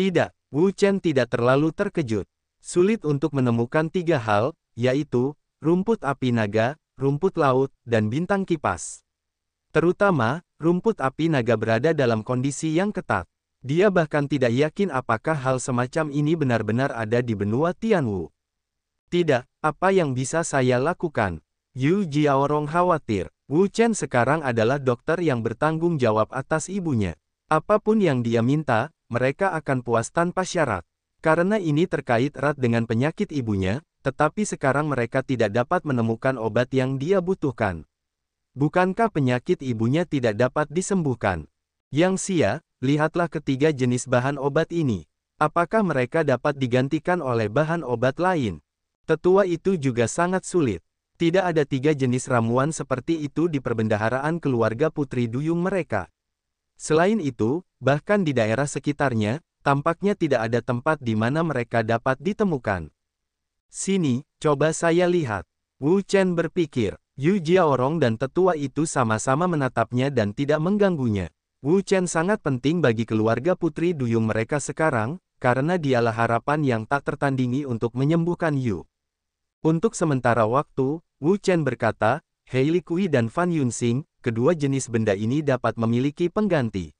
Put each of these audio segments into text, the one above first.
Tidak, Wu Chen tidak terlalu terkejut. Sulit untuk menemukan 3 hal, yaitu, rumput api naga, rumput laut, dan bintang kipas. Terutama, rumput api naga berada dalam kondisi yang ketat. Dia bahkan tidak yakin apakah hal semacam ini benar-benar ada di benua Tianwu. Tidak, apa yang bisa saya lakukan? Yu Jiaorong khawatir. Wu Chen sekarang adalah dokter yang bertanggung jawab atas ibunya. Apapun yang dia minta, mereka akan puas tanpa syarat. Karena ini terkait erat dengan penyakit ibunya, tetapi sekarang mereka tidak dapat menemukan obat yang dia butuhkan. Bukankah penyakit ibunya tidak dapat disembuhkan? Yang Xia, lihatlah ketiga jenis bahan obat ini. Apakah mereka dapat digantikan oleh bahan obat lain? Tetua itu juga sangat sulit. Tidak ada 3 jenis ramuan seperti itu di perbendaharaan keluarga Putri Duyung mereka. Selain itu, bahkan di daerah sekitarnya, tampaknya tidak ada tempat di mana mereka dapat ditemukan. Sini, coba saya lihat. Wu Chen berpikir. Yu Jiaorong dan tetua itu sama-sama menatapnya dan tidak mengganggunya. Wu Chen sangat penting bagi keluarga Putri Duyung mereka sekarang, karena dialah harapan yang tak tertandingi untuk menyembuhkan Yu. Untuk sementara waktu, Wu Chen berkata, Hei Li Kui dan Fan Yunsing, kedua jenis benda ini dapat memiliki pengganti.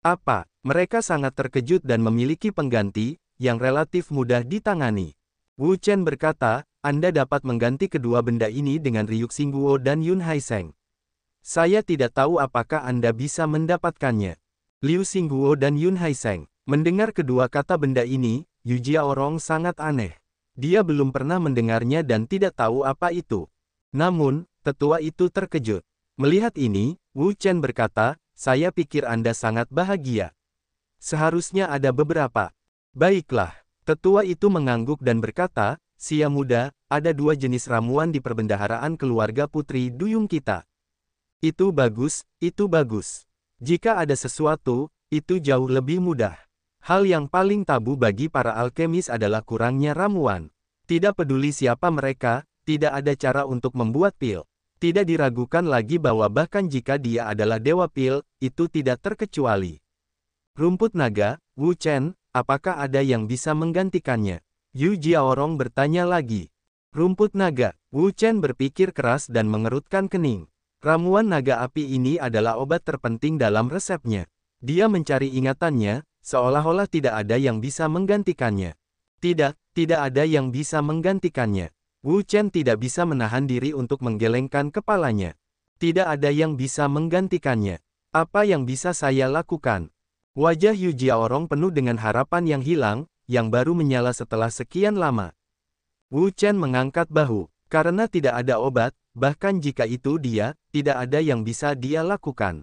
Apa? Mereka sangat terkejut dan memiliki pengganti, yang relatif mudah ditangani. Wu Chen berkata, Anda dapat mengganti kedua benda ini dengan Ryuk Xingguo dan Yun Haiseng. Saya tidak tahu apakah Anda bisa mendapatkannya. Liu Xingguo dan Yun Haiseng. Mendengar kedua kata benda ini, Yu Jiaorong sangat aneh. Dia belum pernah mendengarnya dan tidak tahu apa itu. Namun, tetua itu terkejut. Melihat ini, Wu Chen berkata, saya pikir Anda sangat bahagia. Seharusnya ada beberapa. Baiklah. Tetua itu mengangguk dan berkata, Sia muda, ada 2 jenis ramuan di perbendaharaan keluarga Putri Duyung kita. Itu bagus, itu bagus. Jika ada sesuatu, itu jauh lebih mudah. Hal yang paling tabu bagi para alkemis adalah kurangnya ramuan. Tidak peduli siapa mereka, tidak ada cara untuk membuat pil. Tidak diragukan lagi bahwa bahkan jika dia adalah dewa pil, itu tidak terkecuali. Rumput naga, Wu Chen, apakah ada yang bisa menggantikannya? Yu Jiaorong bertanya lagi. Rumput naga, Wu Chen berpikir keras dan mengerutkan kening. Ramuan naga api ini adalah obat terpenting dalam resepnya. Dia mencari ingatannya, seolah-olah tidak ada yang bisa menggantikannya. Tidak, tidak ada yang bisa menggantikannya. Wu Chen tidak bisa menahan diri untuk menggelengkan kepalanya. Tidak ada yang bisa menggantikannya. Apa yang bisa saya lakukan? Wajah Yu Jiaorong penuh dengan harapan yang hilang, yang baru menyala setelah sekian lama. Wu Chen mengangkat bahu. Karena tidak ada obat, bahkan jika itu dia, tidak ada yang bisa dia lakukan.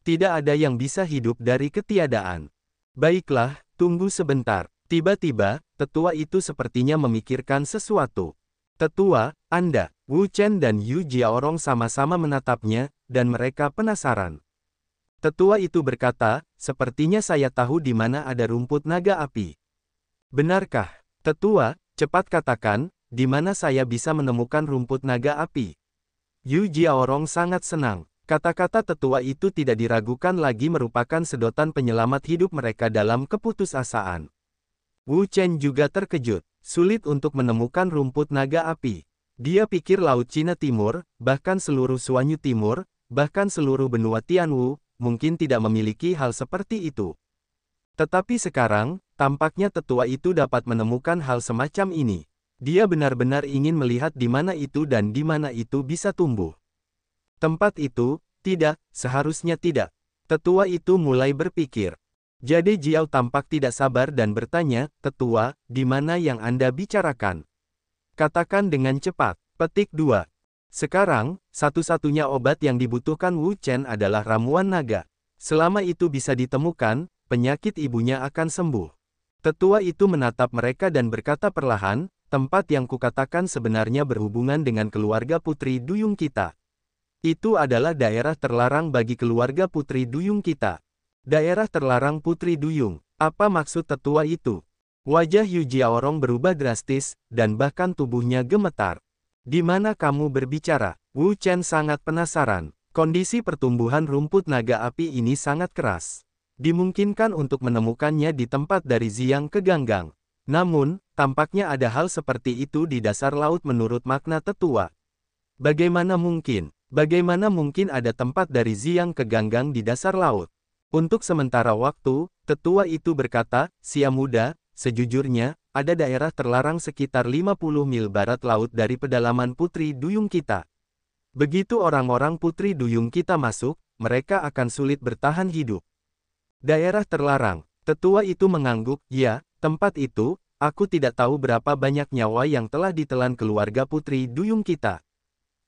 Tidak ada yang bisa hidup dari ketiadaan. Baiklah, tunggu sebentar. Tiba-tiba, tetua itu sepertinya memikirkan sesuatu. Tetua, Anda, Wu Chen dan Yu Jiaorong sama-sama menatapnya, dan mereka penasaran. Tetua itu berkata, sepertinya saya tahu di mana ada rumput naga api. Benarkah? Tetua, cepat katakan, di mana saya bisa menemukan rumput naga api? Yu Jiaorong sangat senang. Kata-kata tetua itu tidak diragukan lagi merupakan sedotan penyelamat hidup mereka dalam keputusasaan. Wu Chen juga terkejut. Sulit untuk menemukan rumput naga api. Dia pikir Laut Cina Timur, bahkan seluruh Suanyu Timur, bahkan seluruh benua Tianwu, mungkin tidak memiliki hal seperti itu. Tetapi sekarang, tampaknya tetua itu dapat menemukan hal semacam ini. Dia benar-benar ingin melihat di mana itu dan di mana itu bisa tumbuh. Tempat itu, tidak, seharusnya tidak. Tetua itu mulai berpikir. Jade Jiao tampak tidak sabar dan bertanya, Tetua, di mana yang Anda bicarakan? Katakan dengan cepat. Petik 2. Sekarang, satu-satunya obat yang dibutuhkan Wu Chen adalah ramuan naga. Selama itu bisa ditemukan, penyakit ibunya akan sembuh. Tetua itu menatap mereka dan berkata perlahan, tempat yang kukatakan sebenarnya berhubungan dengan keluarga Putri Duyung kita. Itu adalah daerah terlarang bagi keluarga Putri Duyung kita. Daerah terlarang Putri Duyung. Apa maksud tetua itu? Wajah Yu Jiaorong berubah drastis, dan bahkan tubuhnya gemetar. Di mana kamu berbicara? Wu Chen sangat penasaran. Kondisi pertumbuhan rumput naga api ini sangat keras. Dimungkinkan untuk menemukannya di tempat dari Xiang ke Ganggang. Namun, tampaknya ada hal seperti itu di dasar laut menurut makna tetua. Bagaimana mungkin? Bagaimana mungkin ada tempat dari Xiang ke Ganggang di dasar laut? Untuk sementara waktu, tetua itu berkata, "Sia muda, sejujurnya, ada daerah terlarang sekitar 50 mil barat laut dari pedalaman Putri Duyung kita. Begitu orang-orang Putri Duyung kita masuk, mereka akan sulit bertahan hidup." Daerah terlarang. Tetua itu mengangguk, "Ya, tempat itu, aku tidak tahu berapa banyak nyawa yang telah ditelan keluarga Putri Duyung kita.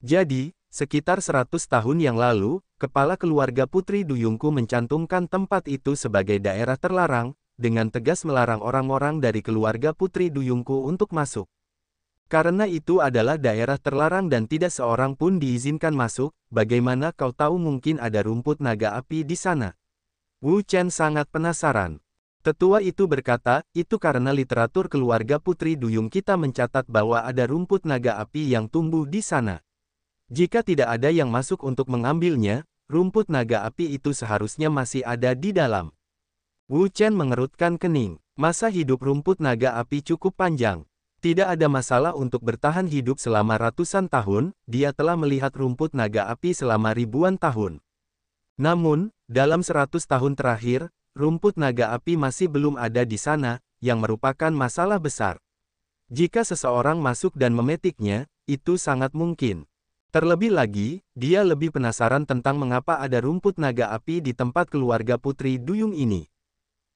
Jadi, sekitar 100 tahun yang lalu, kepala keluarga Putri Duyungku mencantumkan tempat itu sebagai daerah terlarang, dengan tegas melarang orang-orang dari keluarga Putri Duyungku untuk masuk. Karena itu adalah daerah terlarang dan tidak seorang pun diizinkan masuk, bagaimana kau tahu mungkin ada rumput naga api di sana?" Wu Chen sangat penasaran. Tetua itu berkata, "Itu karena literatur keluarga Putri Duyung kita mencatat bahwa ada rumput naga api yang tumbuh di sana. Jika tidak ada yang masuk untuk mengambilnya, rumput naga api itu seharusnya masih ada di dalam." Wu Chen mengerutkan kening. Masa hidup rumput naga api cukup panjang. Tidak ada masalah untuk bertahan hidup selama ratusan tahun, dia telah melihat rumput naga api selama ribuan tahun. Namun, dalam 100 tahun terakhir, rumput naga api masih belum ada di sana, yang merupakan masalah besar. Jika seseorang masuk dan memetiknya, itu sangat mungkin. Terlebih lagi, dia lebih penasaran tentang mengapa ada rumput naga api di tempat keluarga Putri Duyung ini.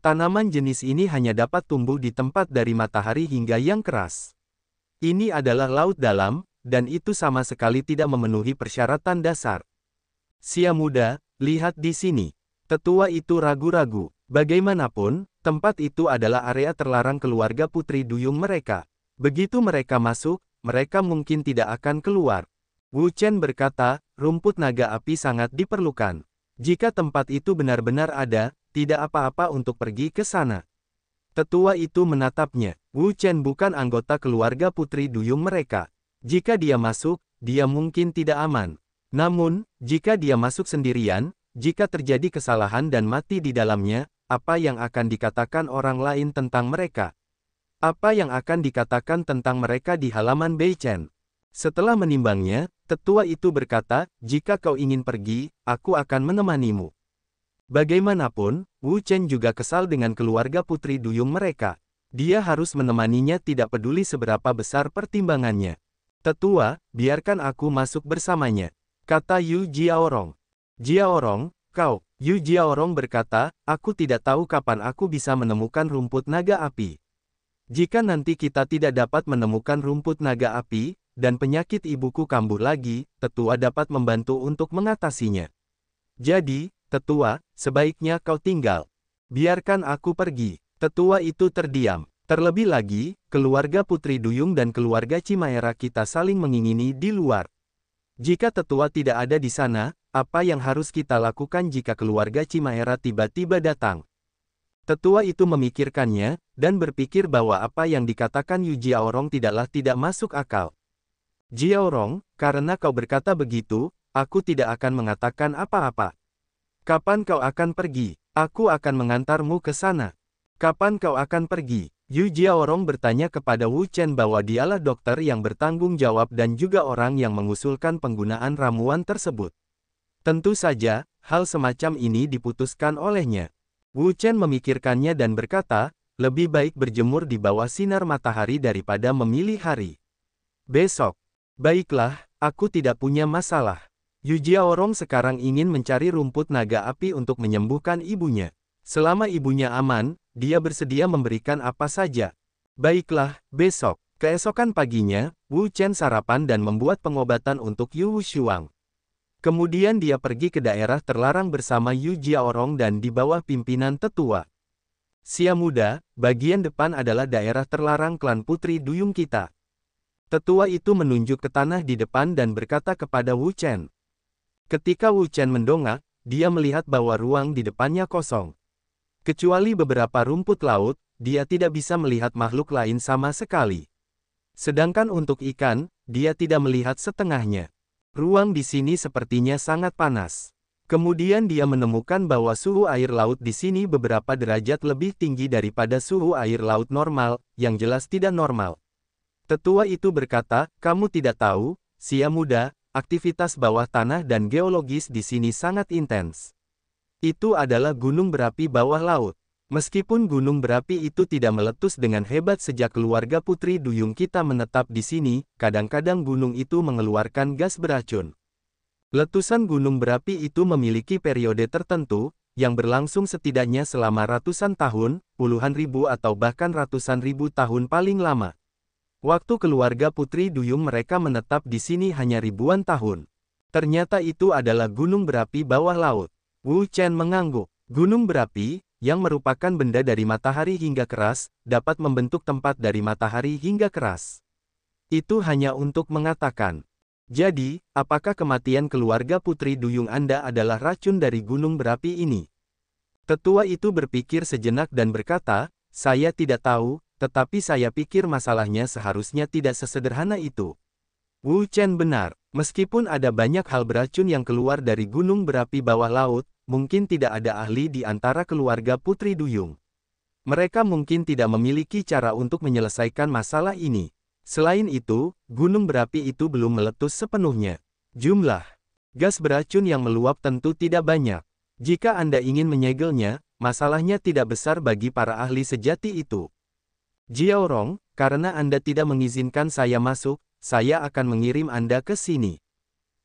Tanaman jenis ini hanya dapat tumbuh di tempat dari matahari hingga yang keras. Ini adalah laut dalam, dan itu sama sekali tidak memenuhi persyaratan dasar. "Sia muda, lihat di sini." Tetua itu ragu-ragu. Bagaimanapun, tempat itu adalah area terlarang keluarga Putri Duyung mereka. Begitu mereka masuk, mereka mungkin tidak akan keluar. Wu Chen berkata, "Rumput naga api sangat diperlukan. Jika tempat itu benar-benar ada, tidak apa-apa untuk pergi ke sana." Tetua itu menatapnya. Wu Chen bukan anggota keluarga Putri Duyung mereka. Jika dia masuk, dia mungkin tidak aman. Namun, jika dia masuk sendirian, jika terjadi kesalahan dan mati di dalamnya, apa yang akan dikatakan orang lain tentang mereka? Apa yang akan dikatakan tentang mereka di halaman Beichen? Setelah menimbangnya, tetua itu berkata, "Jika kau ingin pergi, aku akan menemanimu." Bagaimanapun, Wu Chen juga kesal dengan keluarga Putri Duyung mereka. Dia harus menemaninya tidak peduli seberapa besar pertimbangannya. "Tetua, biarkan aku masuk bersamanya," kata Yu Jiaorong. "Jiaorong, kau?" Yu Jiaorong berkata, "Aku tidak tahu kapan aku bisa menemukan rumput naga api. Jika nanti kita tidak dapat menemukan rumput naga api, dan penyakit ibuku kambuh lagi, tetua dapat membantu untuk mengatasinya. Jadi, tetua, sebaiknya kau tinggal. Biarkan aku pergi." Tetua itu terdiam. Terlebih lagi, keluarga Putri Duyung dan keluarga Cimaera kita saling mengingini di luar. Jika tetua tidak ada di sana, apa yang harus kita lakukan jika keluarga Cimaera tiba-tiba datang? Tetua itu memikirkannya, dan berpikir bahwa apa yang dikatakan Yu Jiaorong tidaklah tidak masuk akal. "Jiaorong, karena kau berkata begitu, aku tidak akan mengatakan apa-apa. Kapan kau akan pergi? Aku akan mengantarmu ke sana." "Kapan kau akan pergi?" Yu Jiaorong bertanya kepada Wu Chen bahwa dialah dokter yang bertanggung jawab dan juga orang yang mengusulkan penggunaan ramuan tersebut. Tentu saja, hal semacam ini diputuskan olehnya. Wu Chen memikirkannya dan berkata, "Lebih baik berjemur di bawah sinar matahari daripada memilih hari. Besok." "Baiklah, aku tidak punya masalah." Yu Jiaorong sekarang ingin mencari rumput naga api untuk menyembuhkan ibunya. Selama ibunya aman, dia bersedia memberikan apa saja. "Baiklah, besok." Keesokan paginya, Wu Chen sarapan dan membuat pengobatan untuk Yu Wushuang. Kemudian dia pergi ke daerah terlarang bersama Yu Jiaorong dan di bawah pimpinan tetua. "Sia muda, bagian depan adalah daerah terlarang klan Putri Duyung kita." Tetua itu menunjuk ke tanah di depan dan berkata kepada Wu Chen. Ketika Wu Chen mendongak, dia melihat bahwa ruang di depannya kosong. Kecuali beberapa rumput laut, dia tidak bisa melihat makhluk lain sama sekali. Sedangkan untuk ikan, dia tidak melihat setengahnya. Ruang di sini sepertinya sangat panas. Kemudian dia menemukan bahwa suhu air laut di sini beberapa derajat lebih tinggi daripada suhu air laut normal, yang jelas tidak normal. Tetua itu berkata, kamu tidak tahu, Sia muda, aktivitas bawah tanah dan geologis di sini sangat intens. Itu adalah gunung berapi bawah laut. Meskipun gunung berapi itu tidak meletus dengan hebat sejak keluarga putri duyung kita menetap di sini, kadang-kadang gunung itu mengeluarkan gas beracun. Letusan gunung berapi itu memiliki periode tertentu, yang berlangsung setidaknya selama ratusan tahun, puluhan ribu atau bahkan ratusan ribu tahun paling lama. Waktu keluarga putri duyung mereka menetap di sini hanya ribuan tahun. Ternyata itu adalah gunung berapi bawah laut. Wu Chen mengangguk. Gunung berapi, yang merupakan benda dari matahari hingga keras, dapat membentuk tempat dari matahari hingga keras. Itu hanya untuk mengatakan. Jadi, apakah kematian keluarga putri duyung Anda adalah racun dari gunung berapi ini? Tetua itu berpikir sejenak dan berkata, saya tidak tahu, tetapi saya pikir masalahnya seharusnya tidak sesederhana itu. Wu Chen benar, meskipun ada banyak hal beracun yang keluar dari gunung berapi bawah laut, mungkin tidak ada ahli di antara keluarga putri duyung. Mereka mungkin tidak memiliki cara untuk menyelesaikan masalah ini. Selain itu, gunung berapi itu belum meletus sepenuhnya. Jumlah gas beracun yang meluap tentu tidak banyak. Jika Anda ingin menyegelnya, masalahnya tidak besar bagi para ahli sejati itu. Jiaorong, karena Anda tidak mengizinkan saya masuk, saya akan mengirim Anda ke sini.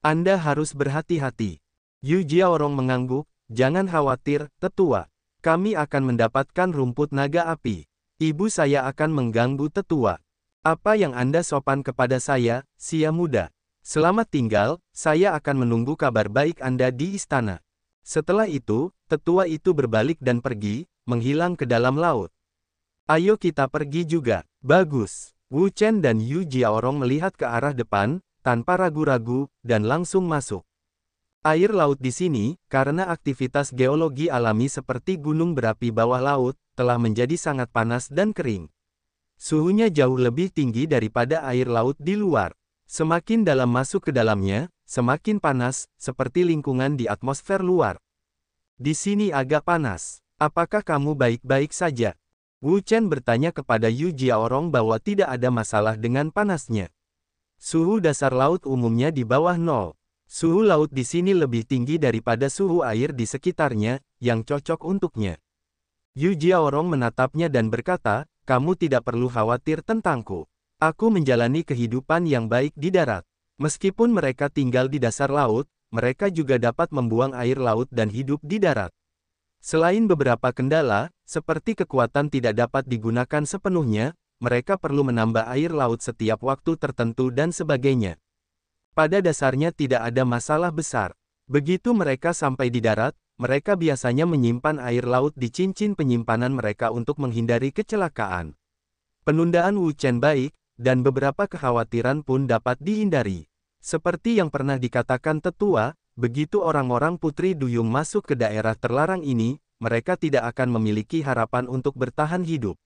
Anda harus berhati-hati. Yu Jiaorong mengangguk, jangan khawatir, tetua. Kami akan mendapatkan rumput naga api. Ibu saya akan mengganggu tetua. Apa yang Anda sopan kepada saya, Sia muda? Selamat tinggal, saya akan menunggu kabar baik Anda di istana. Setelah itu, tetua itu berbalik dan pergi, menghilang ke dalam laut. Ayo kita pergi juga. Bagus. Wu Chen dan Yu Jiaorong melihat ke arah depan, tanpa ragu-ragu, dan langsung masuk. Air laut di sini, karena aktivitas geologi alami seperti gunung berapi bawah laut, telah menjadi sangat panas dan kering. Suhunya jauh lebih tinggi daripada air laut di luar. Semakin dalam masuk ke dalamnya, semakin panas, seperti lingkungan di atmosfer luar. Di sini agak panas. Apakah kamu baik-baik saja? Wu Chen bertanya kepada Yu Jiaorong bahwa tidak ada masalah dengan panasnya. Suhu dasar laut umumnya di bawah nol. Suhu laut di sini lebih tinggi daripada suhu air di sekitarnya, yang cocok untuknya. Yu Jiaorong menatapnya dan berkata, kamu tidak perlu khawatir tentangku. Aku menjalani kehidupan yang baik di darat. Meskipun mereka tinggal di dasar laut, mereka juga dapat membuang air laut dan hidup di darat. Selain beberapa kendala, seperti kekuatan tidak dapat digunakan sepenuhnya, mereka perlu menambah air laut setiap waktu tertentu dan sebagainya. Pada dasarnya tidak ada masalah besar. Begitu mereka sampai di darat, mereka biasanya menyimpan air laut di cincin penyimpanan mereka untuk menghindari kecelakaan. Penundaan Wu Chen baik, dan beberapa kekhawatiran pun dapat dihindari. Seperti yang pernah dikatakan tetua, begitu orang-orang putri duyung masuk ke daerah terlarang ini, mereka tidak akan memiliki harapan untuk bertahan hidup.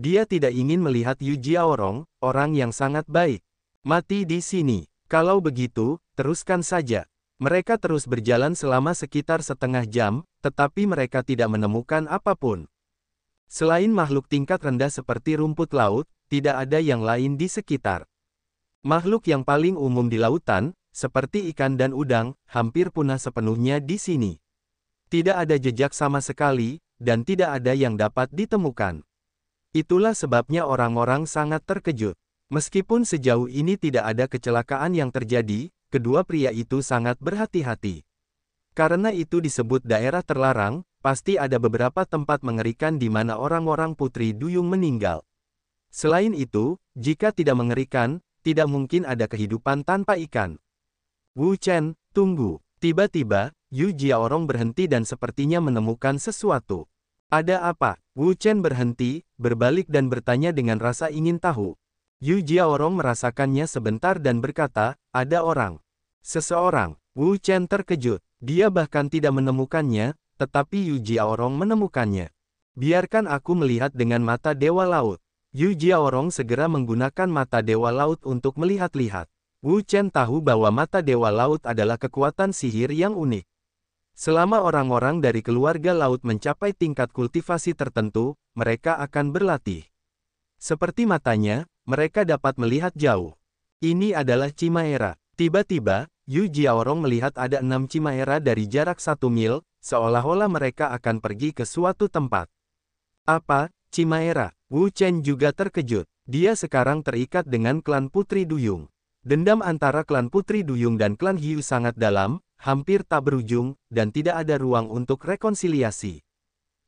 Dia tidak ingin melihat Yu Jiaorong, orang yang sangat baik, mati di sini. Kalau begitu, teruskan saja. Mereka terus berjalan selama sekitar setengah jam, tetapi mereka tidak menemukan apapun. Selain makhluk tingkat rendah seperti rumput laut, tidak ada yang lain di sekitar. Makhluk yang paling umum di lautan, seperti ikan dan udang, hampir punah sepenuhnya di sini. Tidak ada jejak sama sekali, dan tidak ada yang dapat ditemukan. Itulah sebabnya orang-orang sangat terkejut. Meskipun sejauh ini tidak ada kecelakaan yang terjadi, kedua pria itu sangat berhati-hati. Karena itu disebut daerah terlarang, pasti ada beberapa tempat mengerikan di mana orang-orang putri duyung meninggal. Selain itu, jika tidak mengerikan, tidak mungkin ada kehidupan tanpa ikan. Wu Chen, tunggu. Tiba-tiba, Yu Jiaorong berhenti dan sepertinya menemukan sesuatu. Ada apa? Wu Chen berhenti, berbalik dan bertanya dengan rasa ingin tahu. Yu Jiaorong merasakannya sebentar dan berkata, ada orang. Seseorang. Wu Chen terkejut. Dia bahkan tidak menemukannya, tetapi Yu Jiaorong menemukannya. Biarkan aku melihat dengan mata Dewa Laut. Yu Jiaorong segera menggunakan mata Dewa Laut untuk melihat-lihat. Wu Chen tahu bahwa mata Dewa Laut adalah kekuatan sihir yang unik. Selama orang-orang dari keluarga laut mencapai tingkat kultivasi tertentu, mereka akan berlatih. Seperti matanya, mereka dapat melihat jauh. Ini adalah Chimaera. Tiba-tiba, Yu Jiaorong melihat ada 6 Chimaera dari jarak 1 mil, seolah-olah mereka akan pergi ke suatu tempat. Apa, Chimaera? Wu Chen juga terkejut. Dia sekarang terikat dengan klan Putri Duyung. Dendam antara klan Putri Duyung dan klan Hiu sangat dalam, hampir tak berujung, dan tidak ada ruang untuk rekonsiliasi.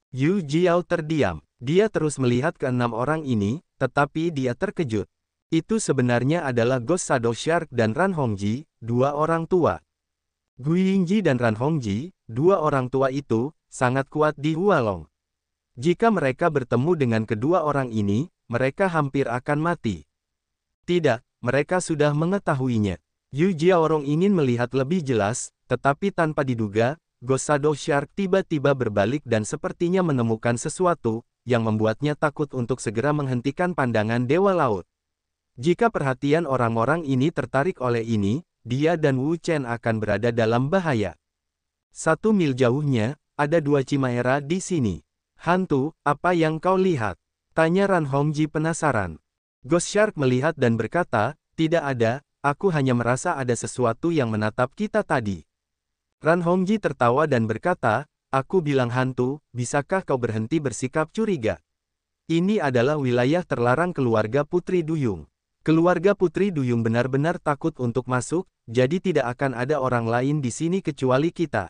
Yu Jiao terdiam. Dia terus melihat ke-6 orang ini, tetapi dia terkejut. Itu sebenarnya adalah Ghost Shadow Shark dan Ran Hongji, 2 orang tua. Gui Yingji dan Ran Hongji, 2 orang tua itu, sangat kuat di Hualong. Jika mereka bertemu dengan kedua orang ini, mereka hampir akan mati. Tidak, mereka sudah mengetahuinya. Yu Jiaorong ingin melihat lebih jelas, tetapi tanpa diduga, Ghost Shadow Shark tiba-tiba berbalik dan sepertinya menemukan sesuatu, yang membuatnya takut untuk segera menghentikan pandangan Dewa Laut. Jika perhatian orang-orang ini tertarik oleh ini, dia dan Wu Chen akan berada dalam bahaya. 1 mil jauhnya, ada 2 Chimaera di sini. Hantu, apa yang kau lihat? Tanya Ran Hongji penasaran. Ghost Shark melihat dan berkata, tidak ada, aku hanya merasa ada sesuatu yang menatap kita tadi. Ran Hongji tertawa dan berkata, aku bilang hantu, bisakah kau berhenti bersikap curiga? Ini adalah wilayah terlarang keluarga Putri Duyung. Keluarga Putri Duyung benar-benar takut untuk masuk, jadi tidak akan ada orang lain di sini kecuali kita.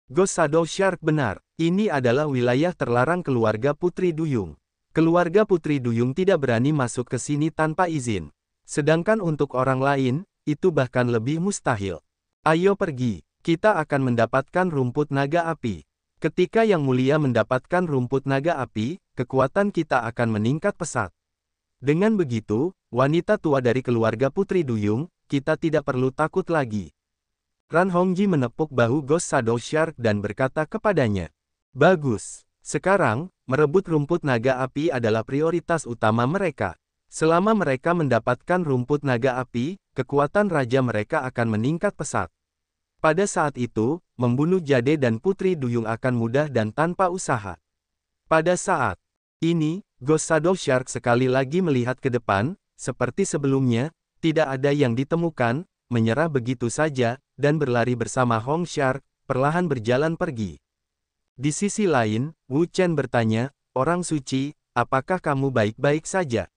Ghost Shadow Shark benar, ini adalah wilayah terlarang keluarga Putri Duyung. Keluarga Putri Duyung tidak berani masuk ke sini tanpa izin. Sedangkan untuk orang lain, itu bahkan lebih mustahil. Ayo pergi, kita akan mendapatkan rumput naga api. Ketika Yang Mulia mendapatkan rumput naga api, kekuatan kita akan meningkat pesat. Dengan begitu, wanita tua dari keluarga Putri Duyung, kita tidak perlu takut lagi. Ran Hongji menepuk bahu Ghost Shadow Shark dan berkata kepadanya, bagus. Sekarang, merebut rumput naga api adalah prioritas utama mereka. Selama mereka mendapatkan rumput naga api, kekuatan raja mereka akan meningkat pesat. Pada saat itu, membunuh Jade dan Putri Duyung akan mudah dan tanpa usaha. Pada saat ini, Ghost Shadow Shark sekali lagi melihat ke depan, seperti sebelumnya, tidak ada yang ditemukan, menyerah begitu saja, dan berlari bersama Hong Shark, perlahan berjalan pergi. Di sisi lain, Wu Chen bertanya, orang suci, apakah kamu baik-baik saja?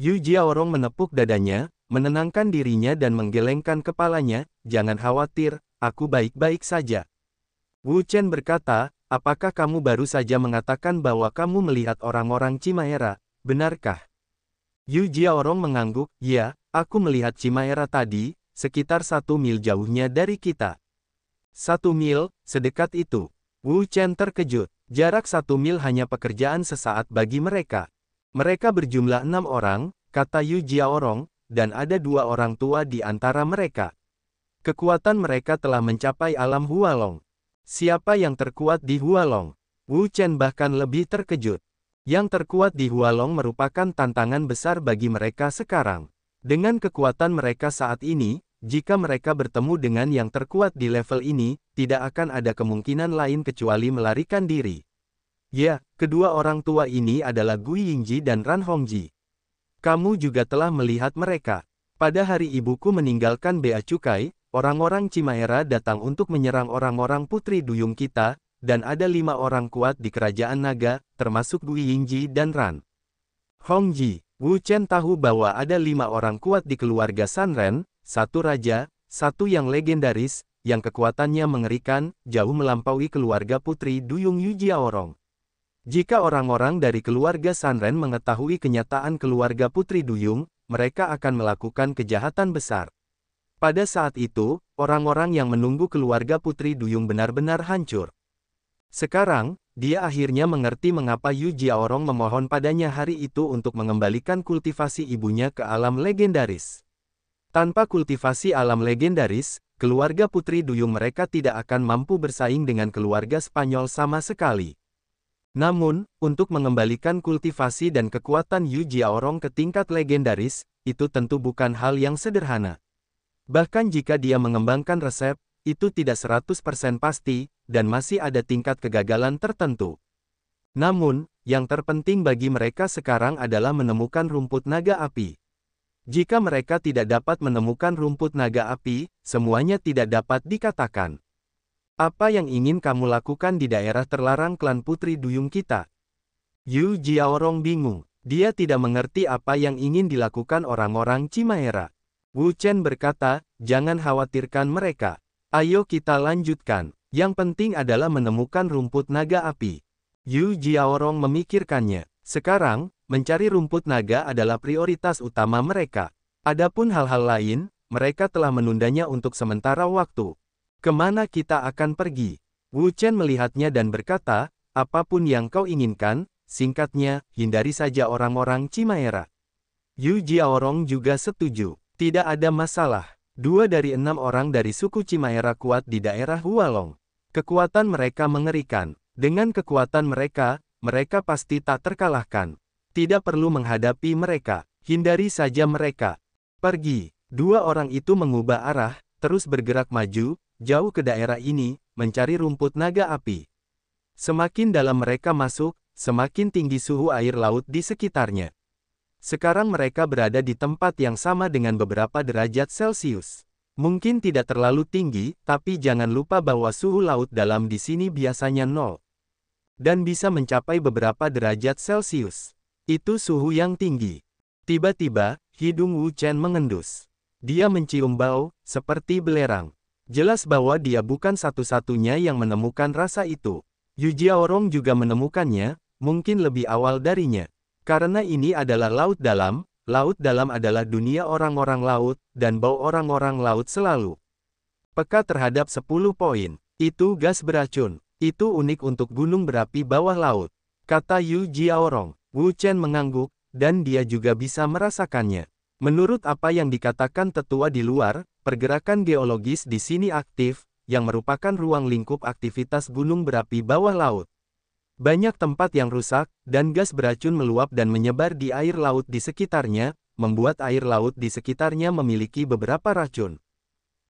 Yu Jiaorong menepuk dadanya, menenangkan dirinya dan menggelengkan kepalanya, jangan khawatir, aku baik-baik saja. Wu Chen berkata, apakah kamu baru saja mengatakan bahwa kamu melihat orang-orang Chimaera, benarkah? Yu Jiaorong mengangguk, ya, aku melihat Chimaera tadi, sekitar 1 mil jauhnya dari kita. 1 mil, sedekat itu. Wu Chen terkejut, jarak 1 mil hanya pekerjaan sesaat bagi mereka. Mereka berjumlah 6 orang, kata Yu Jiaorong, dan ada 2 orang tua di antara mereka. Kekuatan mereka telah mencapai alam Hualong. Siapa yang terkuat di Hualong? Wu Chen bahkan lebih terkejut. Yang terkuat di Hualong merupakan tantangan besar bagi mereka sekarang. Dengan kekuatan mereka saat ini, jika mereka bertemu dengan yang terkuat di level ini, tidak akan ada kemungkinan lain kecuali melarikan diri. Ya, kedua orang tua ini adalah Gui Yingji dan Ran Hongji. Kamu juga telah melihat mereka. Pada hari ibuku meninggalkan Bea Cukai, orang-orang Chimaera datang untuk menyerang orang-orang Putri Duyung kita, dan ada 5 orang kuat di Kerajaan Naga, termasuk Gui Yingji dan Ran Hongji. Wu Chen tahu bahwa ada 5 orang kuat di keluarga Sanren, 1 raja, 1 yang legendaris, yang kekuatannya mengerikan, jauh melampaui keluarga Putri Duyung Yu Jiaorong. Jika orang-orang dari keluarga Sanren mengetahui kenyataan keluarga Putri Duyung, mereka akan melakukan kejahatan besar. Pada saat itu, orang-orang yang menunggu keluarga Putri Duyung benar-benar hancur. Sekarang, dia akhirnya mengerti mengapa Yu Jiaorong memohon padanya hari itu untuk mengembalikan kultivasi ibunya ke alam legendaris. Tanpa kultivasi alam legendaris, keluarga Putri Duyung mereka tidak akan mampu bersaing dengan keluarga Spanyol sama sekali. Namun, untuk mengembalikan kultivasi dan kekuatan Yu Jiaorong ke tingkat legendaris, itu tentu bukan hal yang sederhana. Bahkan jika dia mengembangkan resep, itu tidak 100% pasti, dan masih ada tingkat kegagalan tertentu. Namun, yang terpenting bagi mereka sekarang adalah menemukan rumput naga api. Jika mereka tidak dapat menemukan rumput naga api, semuanya tidak dapat dikatakan. Apa yang ingin kamu lakukan di daerah terlarang klan Putri Duyung kita? Yu Jiaorong bingung. Dia tidak mengerti apa yang ingin dilakukan orang-orang Cimaera. Wu Chen berkata, jangan khawatirkan mereka. Ayo kita lanjutkan. Yang penting adalah menemukan rumput naga api. Yu Jiaorong memikirkannya. Sekarang, mencari rumput naga adalah prioritas utama mereka. Adapun hal-hal lain, mereka telah menundanya untuk sementara waktu. Kemana kita akan pergi? Wu Chen melihatnya dan berkata, apapun yang kau inginkan, singkatnya, hindari saja orang-orang Cimaera. Yu Jiaorong juga setuju. Tidak ada masalah. 2 dari 6 orang dari suku Cimaera kuat di daerah Hualong. Kekuatan mereka mengerikan. Dengan kekuatan mereka, mereka pasti tak terkalahkan. Tidak perlu menghadapi mereka. Hindari saja mereka. Pergi. 2 orang itu mengubah arah, terus bergerak maju, jauh ke daerah ini, mencari rumput naga api. Semakin dalam mereka masuk, semakin tinggi suhu air laut di sekitarnya. Sekarang mereka berada di tempat yang sama dengan beberapa derajat Celcius. Mungkin tidak terlalu tinggi, tapi jangan lupa bahwa suhu laut dalam di sini biasanya 0. Dan bisa mencapai beberapa derajat Celcius. Itu suhu yang tinggi. Tiba-tiba, hidung Wu Chen mengendus. Dia mencium bau, seperti belerang. Jelas bahwa dia bukan satu-satunya yang menemukan rasa itu. Yu Jiaorong juga menemukannya, mungkin lebih awal darinya. Karena ini adalah laut dalam adalah dunia orang-orang laut, dan bau orang-orang laut selalu peka terhadap 10 poin. Itu gas beracun. Itu unik untuk gunung berapi bawah laut, kata Yu Jiaorong. Wu Chen mengangguk, dan dia juga bisa merasakannya. Menurut apa yang dikatakan tetua di luar, pergerakan geologis di sini aktif, yang merupakan ruang lingkup aktivitas gunung berapi bawah laut. Banyak tempat yang rusak, dan gas beracun meluap dan menyebar di air laut di sekitarnya, membuat air laut di sekitarnya memiliki beberapa racun.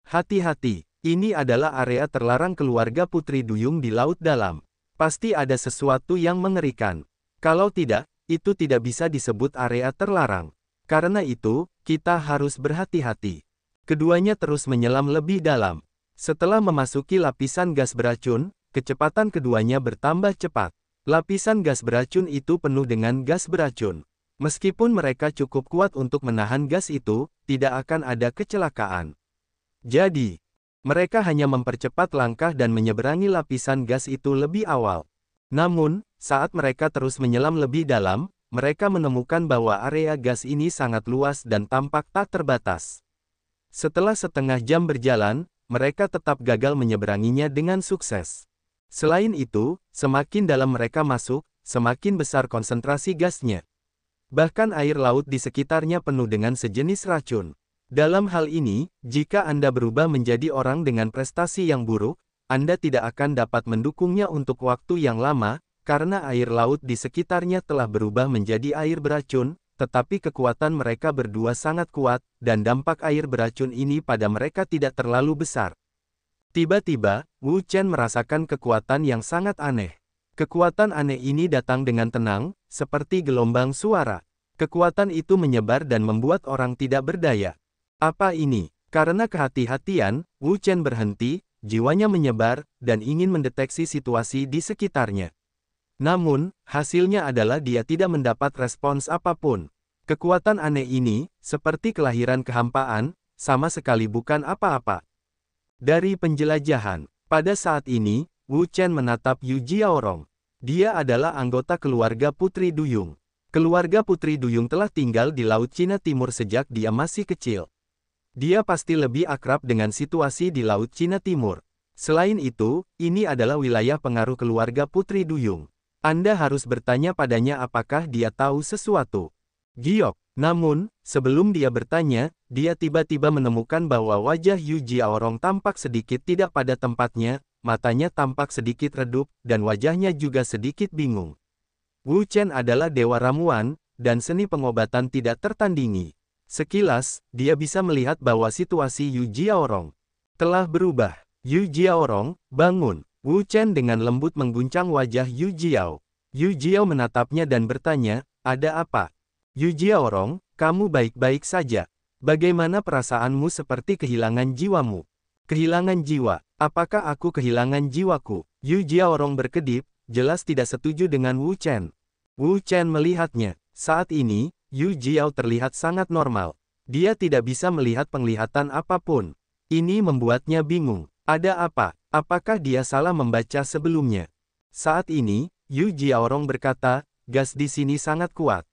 Hati-hati, ini adalah area terlarang keluarga Putri Duyung di laut dalam. Pasti ada sesuatu yang mengerikan. Kalau tidak, itu tidak bisa disebut area terlarang. Karena itu, kita harus berhati-hati. Keduanya terus menyelam lebih dalam. Setelah memasuki lapisan gas beracun, kecepatan keduanya bertambah cepat. Lapisan gas beracun itu penuh dengan gas beracun. Meskipun mereka cukup kuat untuk menahan gas itu, tidak akan ada kecelakaan. Jadi, mereka hanya mempercepat langkah dan menyeberangi lapisan gas itu lebih awal. Namun, saat mereka terus menyelam lebih dalam, mereka menemukan bahwa area gas ini sangat luas dan tampak tak terbatas. Setelah setengah jam berjalan, mereka tetap gagal menyeberanginya dengan sukses. Selain itu, semakin dalam mereka masuk, semakin besar konsentrasi gasnya. Bahkan air laut di sekitarnya penuh dengan sejenis racun. Dalam hal ini, jika Anda berubah menjadi orang dengan prestasi yang buruk, Anda tidak akan dapat mendukungnya untuk waktu yang lama, karena air laut di sekitarnya telah berubah menjadi air beracun, tetapi kekuatan mereka berdua sangat kuat, dan dampak air beracun ini pada mereka tidak terlalu besar. Tiba-tiba, Wu Chen merasakan kekuatan yang sangat aneh. Kekuatan aneh ini datang dengan tenang, seperti gelombang suara. Kekuatan itu menyebar dan membuat orang tidak berdaya. Apa ini? Karena kehati-hatian, Wu Chen berhenti, jiwanya menyebar, dan ingin mendeteksi situasi di sekitarnya. Namun, hasilnya adalah dia tidak mendapat respons apapun. Kekuatan aneh ini, seperti kelahiran kehampaan, sama sekali bukan apa-apa. Dari penjelajahan, pada saat ini, Wu Chen menatap Yu Jiaorong. Dia adalah anggota keluarga Putri Duyung. Keluarga Putri Duyung telah tinggal di Laut Cina Timur sejak dia masih kecil. Dia pasti lebih akrab dengan situasi di Laut Cina Timur. Selain itu, ini adalah wilayah pengaruh keluarga Putri Duyung. Anda harus bertanya padanya apakah dia tahu sesuatu. Giok. Namun, sebelum dia bertanya, dia tiba-tiba menemukan bahwa wajah Yu Jiaorong tampak sedikit tidak pada tempatnya, matanya tampak sedikit redup, dan wajahnya juga sedikit bingung. Wu Chen adalah dewa ramuan, dan seni pengobatan tidak tertandingi. Sekilas, dia bisa melihat bahwa situasi Yu Jiaorong telah berubah. Yu Jiaorong, bangun. Wu Chen dengan lembut mengguncang wajah Yu Jiao. Yu Jiao menatapnya dan bertanya, ada apa? Yu Jiaorong, kamu baik-baik saja. Bagaimana perasaanmu seperti kehilangan jiwamu? Kehilangan jiwa, apakah aku kehilangan jiwaku? Yu Jiaorong berkedip, jelas tidak setuju dengan Wu Chen. Wu Chen melihatnya. Saat ini, Yu Jiao terlihat sangat normal. Dia tidak bisa melihat penglihatan apapun. Ini membuatnya bingung. Ada apa? Apakah dia salah membaca sebelumnya? Saat ini, Yu Jiaorong berkata, gas di sini sangat kuat.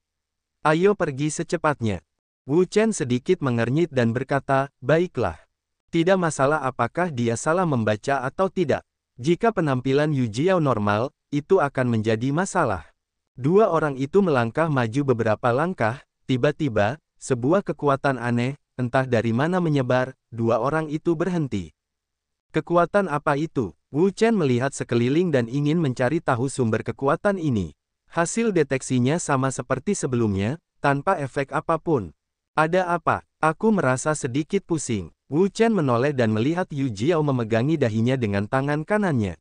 Ayo pergi secepatnya. Wu Chen sedikit mengernyit dan berkata, baiklah. Tidak masalah apakah dia salah membaca atau tidak. Jika penampilan Yu Jiao normal, itu akan menjadi masalah. Dua orang itu melangkah maju beberapa langkah, tiba-tiba, sebuah kekuatan aneh, entah dari mana menyebar, dua orang itu berhenti. Kekuatan apa itu? Wu Chen melihat sekeliling dan ingin mencari tahu sumber kekuatan ini. Hasil deteksinya sama seperti sebelumnya, tanpa efek apapun. Ada apa? Aku merasa sedikit pusing. Wu Chen menoleh dan melihat Yu Jiao memegangi dahinya dengan tangan kanannya.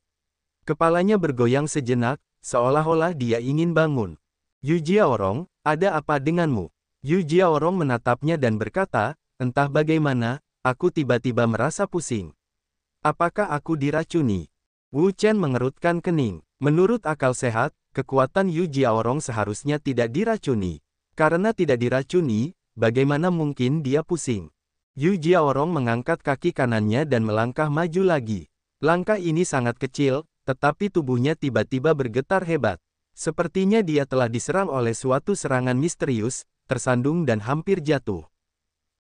Kepalanya bergoyang sejenak, seolah-olah dia ingin bangun. Yu Jiaorong, ada apa denganmu? Yu Jiaorong menatapnya dan berkata, entah bagaimana, aku tiba-tiba merasa pusing. Apakah aku diracuni? Wu Chen mengerutkan kening. Menurut akal sehat, kekuatan Yu Jiaorong seharusnya tidak diracuni. Karena tidak diracuni, bagaimana mungkin dia pusing? Yu Jiaorong mengangkat kaki kanannya dan melangkah maju lagi. Langkah ini sangat kecil, tetapi tubuhnya tiba-tiba bergetar hebat. Sepertinya dia telah diserang oleh suatu serangan misterius, tersandung dan hampir jatuh.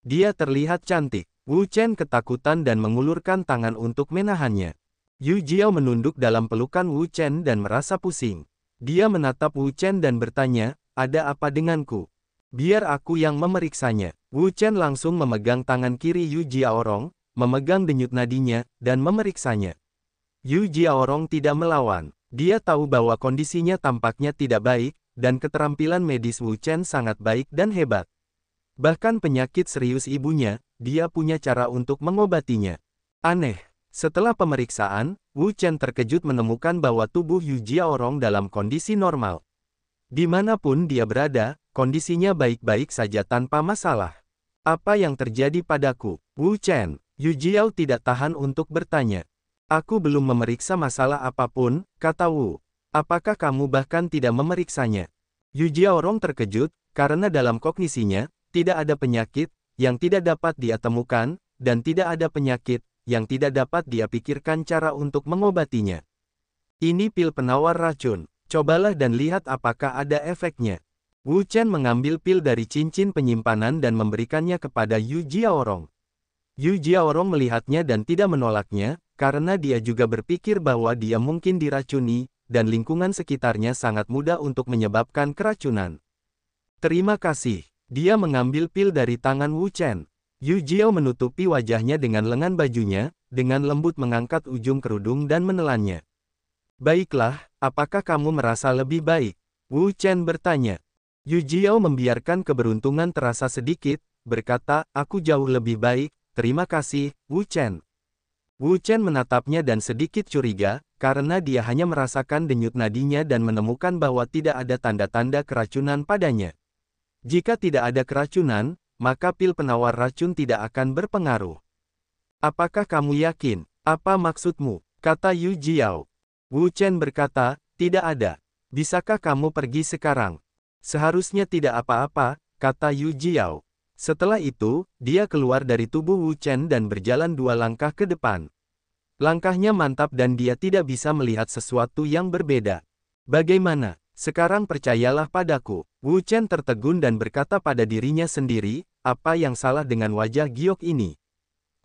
Dia terlihat cantik. Wu Chen ketakutan dan mengulurkan tangan untuk menahannya. Yu Jiao menunduk dalam pelukan Wu Chen dan merasa pusing. Dia menatap Wu Chen dan bertanya, ada apa denganku? Biar aku yang memeriksanya. Wu Chen langsung memegang tangan kiri Yu Jiaorong, memegang denyut nadinya, dan memeriksanya. Yu Jiaorong tidak melawan. Dia tahu bahwa kondisinya tampaknya tidak baik, dan keterampilan medis Wu Chen sangat baik dan hebat. Bahkan penyakit serius ibunya, dia punya cara untuk mengobatinya. Aneh. Setelah pemeriksaan, Wu Chen terkejut menemukan bahwa tubuh Yu Jiaorong dalam kondisi normal. Dimanapun dia berada, kondisinya baik-baik saja tanpa masalah. Apa yang terjadi padaku? Wu Chen, Yu Jiao tidak tahan untuk bertanya. Aku belum memeriksa masalah apapun, kata Wu. Apakah kamu bahkan tidak memeriksanya? Yu Jiaorong terkejut, karena dalam kognisinya, tidak ada penyakit yang tidak dapat dia temukan, dan tidak ada penyakit yang tidak dapat dia pikirkan cara untuk mengobatinya. Ini pil penawar racun, cobalah dan lihat apakah ada efeknya. Wu Chen mengambil pil dari cincin penyimpanan dan memberikannya kepada Yu Jiaorong. Yu Jiaorong melihatnya dan tidak menolaknya, karena dia juga berpikir bahwa dia mungkin diracuni, dan lingkungan sekitarnya sangat mudah untuk menyebabkan keracunan. Terima kasih. Dia mengambil pil dari tangan Wu Chen. Yu Jiao menutupi wajahnya dengan lengan bajunya, dengan lembut mengangkat ujung kerudung dan menelannya. Baiklah, apakah kamu merasa lebih baik? Wu Chen bertanya. Yu Jiao membiarkan keberuntungan terasa sedikit, berkata, aku jauh lebih baik, terima kasih, Wu Chen. Wu Chen menatapnya dan sedikit curiga, karena dia hanya merasakan denyut nadinya dan menemukan bahwa tidak ada tanda-tanda keracunan padanya. Jika tidak ada keracunan, maka pil penawar racun tidak akan berpengaruh. Apakah kamu yakin? Apa maksudmu? Kata Yu Jiao. Wu Chen berkata, tidak ada. Bisakah kamu pergi sekarang? Seharusnya tidak apa-apa, kata Yu Jiao. Setelah itu, dia keluar dari tubuh Wu Chen dan berjalan 2 langkah ke depan. Langkahnya mantap dan dia tidak bisa melihat sesuatu yang berbeda. Bagaimana? Sekarang percayalah padaku. Wu Chen tertegun dan berkata pada dirinya sendiri, apa yang salah dengan wajah giok ini?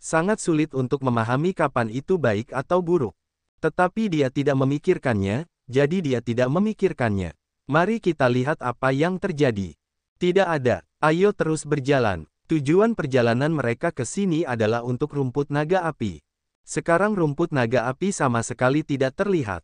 Sangat sulit untuk memahami kapan itu baik atau buruk. Tetapi dia tidak memikirkannya, jadi dia tidak memikirkannya. Mari kita lihat apa yang terjadi. Tidak ada. Ayo terus berjalan. Tujuan perjalanan mereka ke sini adalah untuk rumput naga api. Sekarang rumput naga api sama sekali tidak terlihat.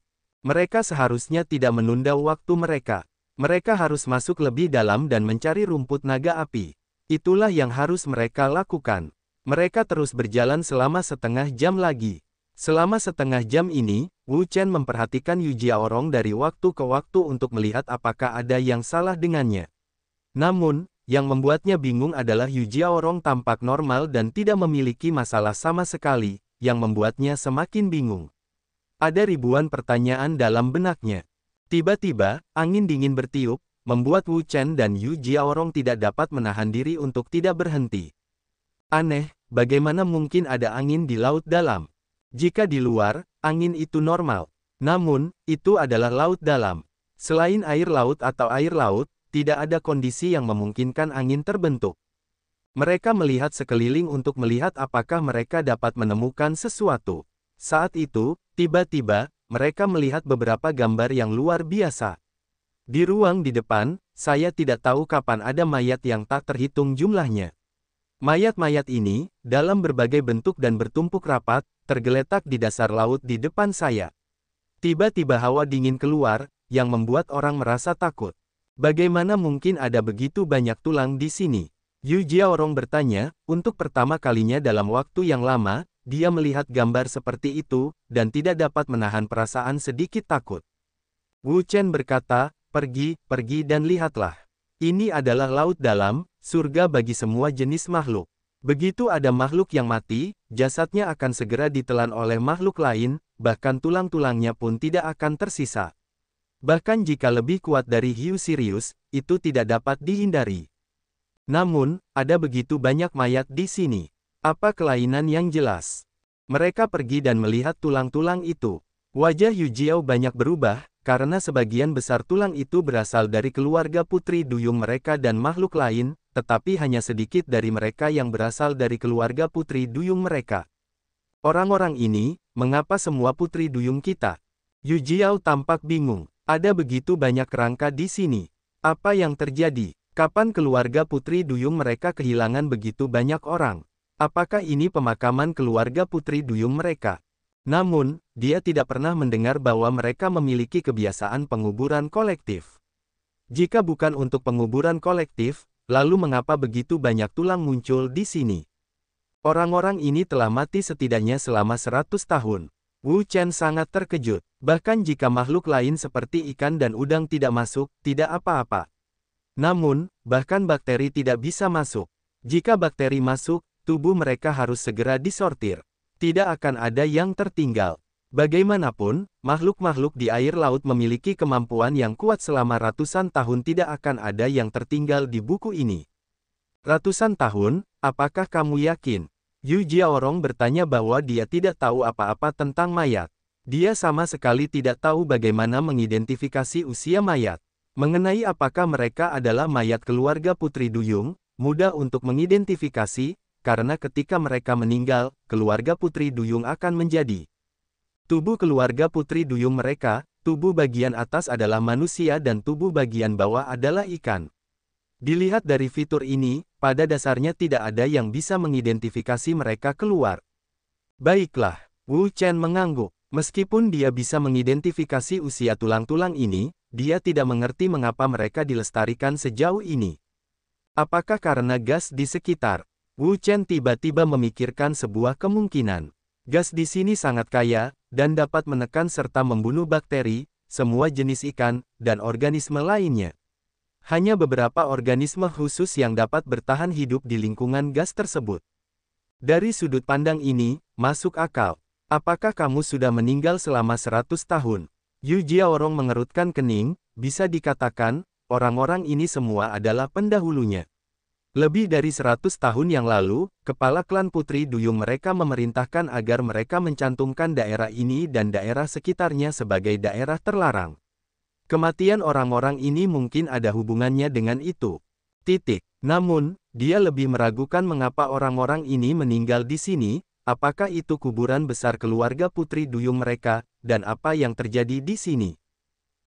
Mereka seharusnya tidak menunda waktu mereka. Mereka harus masuk lebih dalam dan mencari rumput naga api. Itulah yang harus mereka lakukan. Mereka terus berjalan selama setengah jam lagi. Selama setengah jam ini, Wu Chen memperhatikan Yu Jiaorong dari waktu ke waktu untuk melihat apakah ada yang salah dengannya. Namun, yang membuatnya bingung adalah Yu Jiaorong tampak normal dan tidak memiliki masalah sama sekali, yang membuatnya semakin bingung. Ada ribuan pertanyaan dalam benaknya. Tiba-tiba, angin dingin bertiup, membuat Wu Chen dan Yu Jiaorong tidak dapat menahan diri untuk tidak berhenti. Aneh, bagaimana mungkin ada angin di laut dalam? Jika di luar, angin itu normal. Namun, itu adalah laut dalam. Selain air laut atau air laut, tidak ada kondisi yang memungkinkan angin terbentuk. Mereka melihat sekeliling untuk melihat apakah mereka dapat menemukan sesuatu. Saat itu, tiba-tiba, mereka melihat beberapa gambar yang luar biasa. Di ruang di depan, saya tidak tahu kapan ada mayat yang tak terhitung jumlahnya. Mayat-mayat ini, dalam berbagai bentuk dan bertumpuk rapat, tergeletak di dasar laut di depan saya. Tiba-tiba hawa dingin keluar, yang membuat orang merasa takut. Bagaimana mungkin ada begitu banyak tulang di sini? Yu Jiaorong bertanya, untuk pertama kalinya dalam waktu yang lama, dia melihat gambar seperti itu, dan tidak dapat menahan perasaan sedikit takut. Wu Chen berkata, pergi dan lihatlah. Ini adalah laut dalam, surga bagi semua jenis makhluk. Begitu ada makhluk yang mati, jasadnya akan segera ditelan oleh makhluk lain, bahkan tulang-tulangnya pun tidak akan tersisa. Bahkan jika lebih kuat dari hiu Sirius, itu tidak dapat dihindari. Namun, ada begitu banyak mayat di sini. Apa kelainan yang jelas? Mereka pergi dan melihat tulang-tulang itu. Wajah Yu Jiao banyak berubah, karena sebagian besar tulang itu berasal dari keluarga putri duyung mereka dan makhluk lain, tetapi hanya sedikit dari mereka yang berasal dari keluarga putri duyung mereka. Orang-orang ini, mengapa semua putri duyung kita? Yu Jiao tampak bingung. Ada begitu banyak kerangka di sini. Apa yang terjadi? Kapan keluarga putri duyung mereka kehilangan begitu banyak orang? Apakah ini pemakaman keluarga putri duyung mereka? Namun, dia tidak pernah mendengar bahwa mereka memiliki kebiasaan penguburan kolektif. Jika bukan untuk penguburan kolektif, lalu mengapa begitu banyak tulang muncul di sini? Orang-orang ini telah mati setidaknya selama 100 tahun. Wu Chen sangat terkejut. Bahkan jika makhluk lain seperti ikan dan udang tidak masuk, tidak apa-apa. Namun, bahkan bakteri tidak bisa masuk. Jika bakteri masuk, tubuh mereka harus segera disortir. Tidak akan ada yang tertinggal. Bagaimanapun, makhluk-makhluk di air laut memiliki kemampuan yang kuat selama ratusan tahun, tidak akan ada yang tertinggal di buku ini. Ratusan tahun, apakah kamu yakin? Yu Jiaorong bertanya bahwa dia tidak tahu apa-apa tentang mayat. Dia sama sekali tidak tahu bagaimana mengidentifikasi usia mayat. Mengenai apakah mereka adalah mayat keluarga putri duyung, mudah untuk mengidentifikasi, karena ketika mereka meninggal, keluarga putri duyung akan menjadi tubuh keluarga putri duyung mereka. Tubuh bagian atas adalah manusia dan tubuh bagian bawah adalah ikan. Dilihat dari fitur ini, pada dasarnya tidak ada yang bisa mengidentifikasi mereka keluar. Baiklah, Wu Chen mengangguk. Meskipun dia bisa mengidentifikasi usia tulang-tulang ini, dia tidak mengerti mengapa mereka dilestarikan sejauh ini. Apakah karena gas di sekitar? Wu Chen tiba-tiba memikirkan sebuah kemungkinan. Gas di sini sangat kaya, dan dapat menekan serta membunuh bakteri, semua jenis ikan, dan organisme lainnya. Hanya beberapa organisme khusus yang dapat bertahan hidup di lingkungan gas tersebut. Dari sudut pandang ini, masuk akal. Apakah kamu sudah meninggal selama 100 tahun? Yu Jiaorong mengerutkan kening, bisa dikatakan, orang-orang ini semua adalah pendahulunya. Lebih dari 100 tahun yang lalu, kepala klan putri duyung mereka memerintahkan agar mereka mencantumkan daerah ini dan daerah sekitarnya sebagai daerah terlarang. Kematian orang-orang ini mungkin ada hubungannya dengan itu. Namun, dia lebih meragukan mengapa orang-orang ini meninggal di sini, apakah itu kuburan besar keluarga putri duyung mereka, dan apa yang terjadi di sini.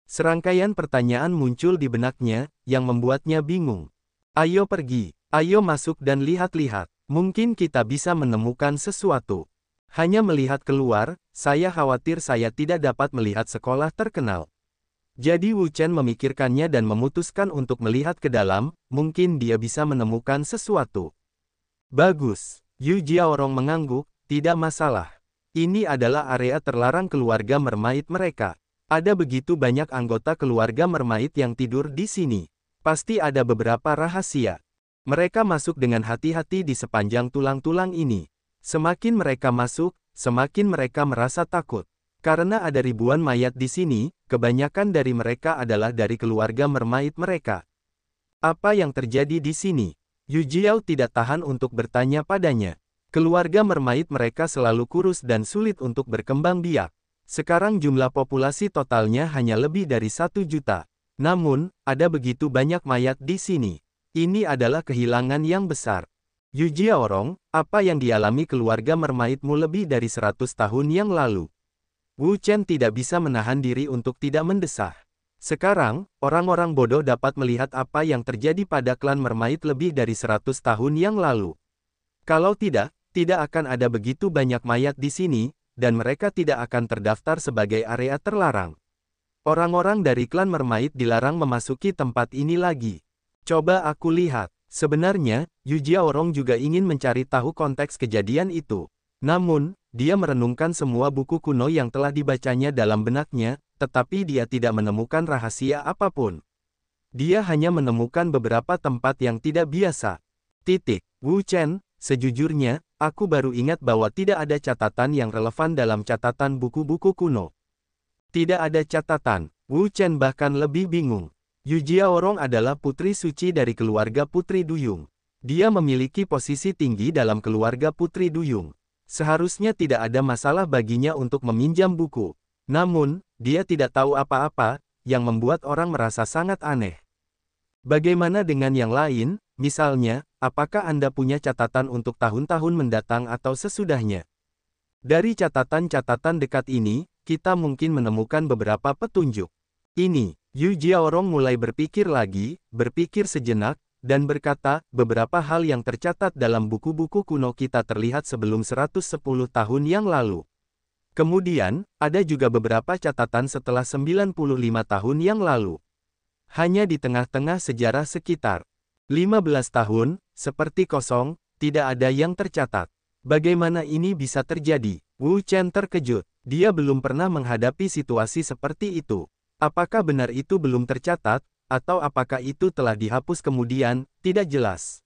Serangkaian pertanyaan muncul di benaknya, yang membuatnya bingung. Ayo pergi, ayo masuk dan lihat-lihat, mungkin kita bisa menemukan sesuatu. Hanya melihat keluar, saya khawatir saya tidak dapat melihat sekolah terkenal. Jadi Wu Chen memikirkannya dan memutuskan untuk melihat ke dalam, mungkin dia bisa menemukan sesuatu. Bagus, Yu Jiaorong mengangguk, tidak masalah. Ini adalah area terlarang keluarga mermaid mereka. Ada begitu banyak anggota keluarga mermaid yang tidur di sini. Pasti ada beberapa rahasia. Mereka masuk dengan hati-hati di sepanjang tulang-tulang ini. Semakin mereka masuk, semakin mereka merasa takut. Karena ada ribuan mayat di sini, kebanyakan dari mereka adalah dari keluarga mermaid mereka. Apa yang terjadi di sini? Yu Jiao tidak tahan untuk bertanya padanya. Keluarga mermaid mereka selalu kurus dan sulit untuk berkembang biak. Sekarang jumlah populasi totalnya hanya lebih dari 1 juta. Namun, ada begitu banyak mayat di sini. Ini adalah kehilangan yang besar. Yu Jiaorong, apa yang dialami keluarga mermaidmu lebih dari 100 tahun yang lalu? Wu Chen tidak bisa menahan diri untuk tidak mendesah. Sekarang, orang-orang bodoh dapat melihat apa yang terjadi pada klan mermaid lebih dari 100 tahun yang lalu. Kalau tidak akan ada begitu banyak mayat di sini, dan mereka tidak akan terdaftar sebagai area terlarang. Orang-orang dari klan mermaid dilarang memasuki tempat ini lagi. Coba aku lihat. Sebenarnya, Yu Jiaorong juga ingin mencari tahu konteks kejadian itu. Namun, dia merenungkan semua buku kuno yang telah dibacanya dalam benaknya, tetapi dia tidak menemukan rahasia apapun. Dia hanya menemukan beberapa tempat yang tidak biasa. Wu Chen, sejujurnya, aku baru ingat bahwa tidak ada catatan yang relevan dalam catatan buku-buku kuno. Tidak ada catatan. Wu Chen bahkan lebih bingung. Yu Jiaorong adalah putri suci dari keluarga Putri Duyung. Dia memiliki posisi tinggi dalam keluarga Putri Duyung. Seharusnya tidak ada masalah baginya untuk meminjam buku. Namun, dia tidak tahu apa-apa, yang membuat orang merasa sangat aneh. Bagaimana dengan yang lain? Misalnya, apakah Anda punya catatan untuk tahun-tahun mendatang atau sesudahnya? Dari catatan-catatan dekat ini, kita mungkin menemukan beberapa petunjuk. Ini, Yu Jiaorong mulai berpikir lagi, berpikir sejenak, dan berkata, beberapa hal yang tercatat dalam buku-buku kuno kita terlihat sebelum 110 tahun yang lalu. Kemudian, ada juga beberapa catatan setelah 95 tahun yang lalu. Hanya di tengah-tengah sejarah sekitar 15 tahun, seperti kosong, tidak ada yang tercatat. Bagaimana ini bisa terjadi? Wu Chen terkejut. Dia belum pernah menghadapi situasi seperti itu. Apakah benar itu belum tercatat, atau apakah itu telah dihapus kemudian? Tidak jelas.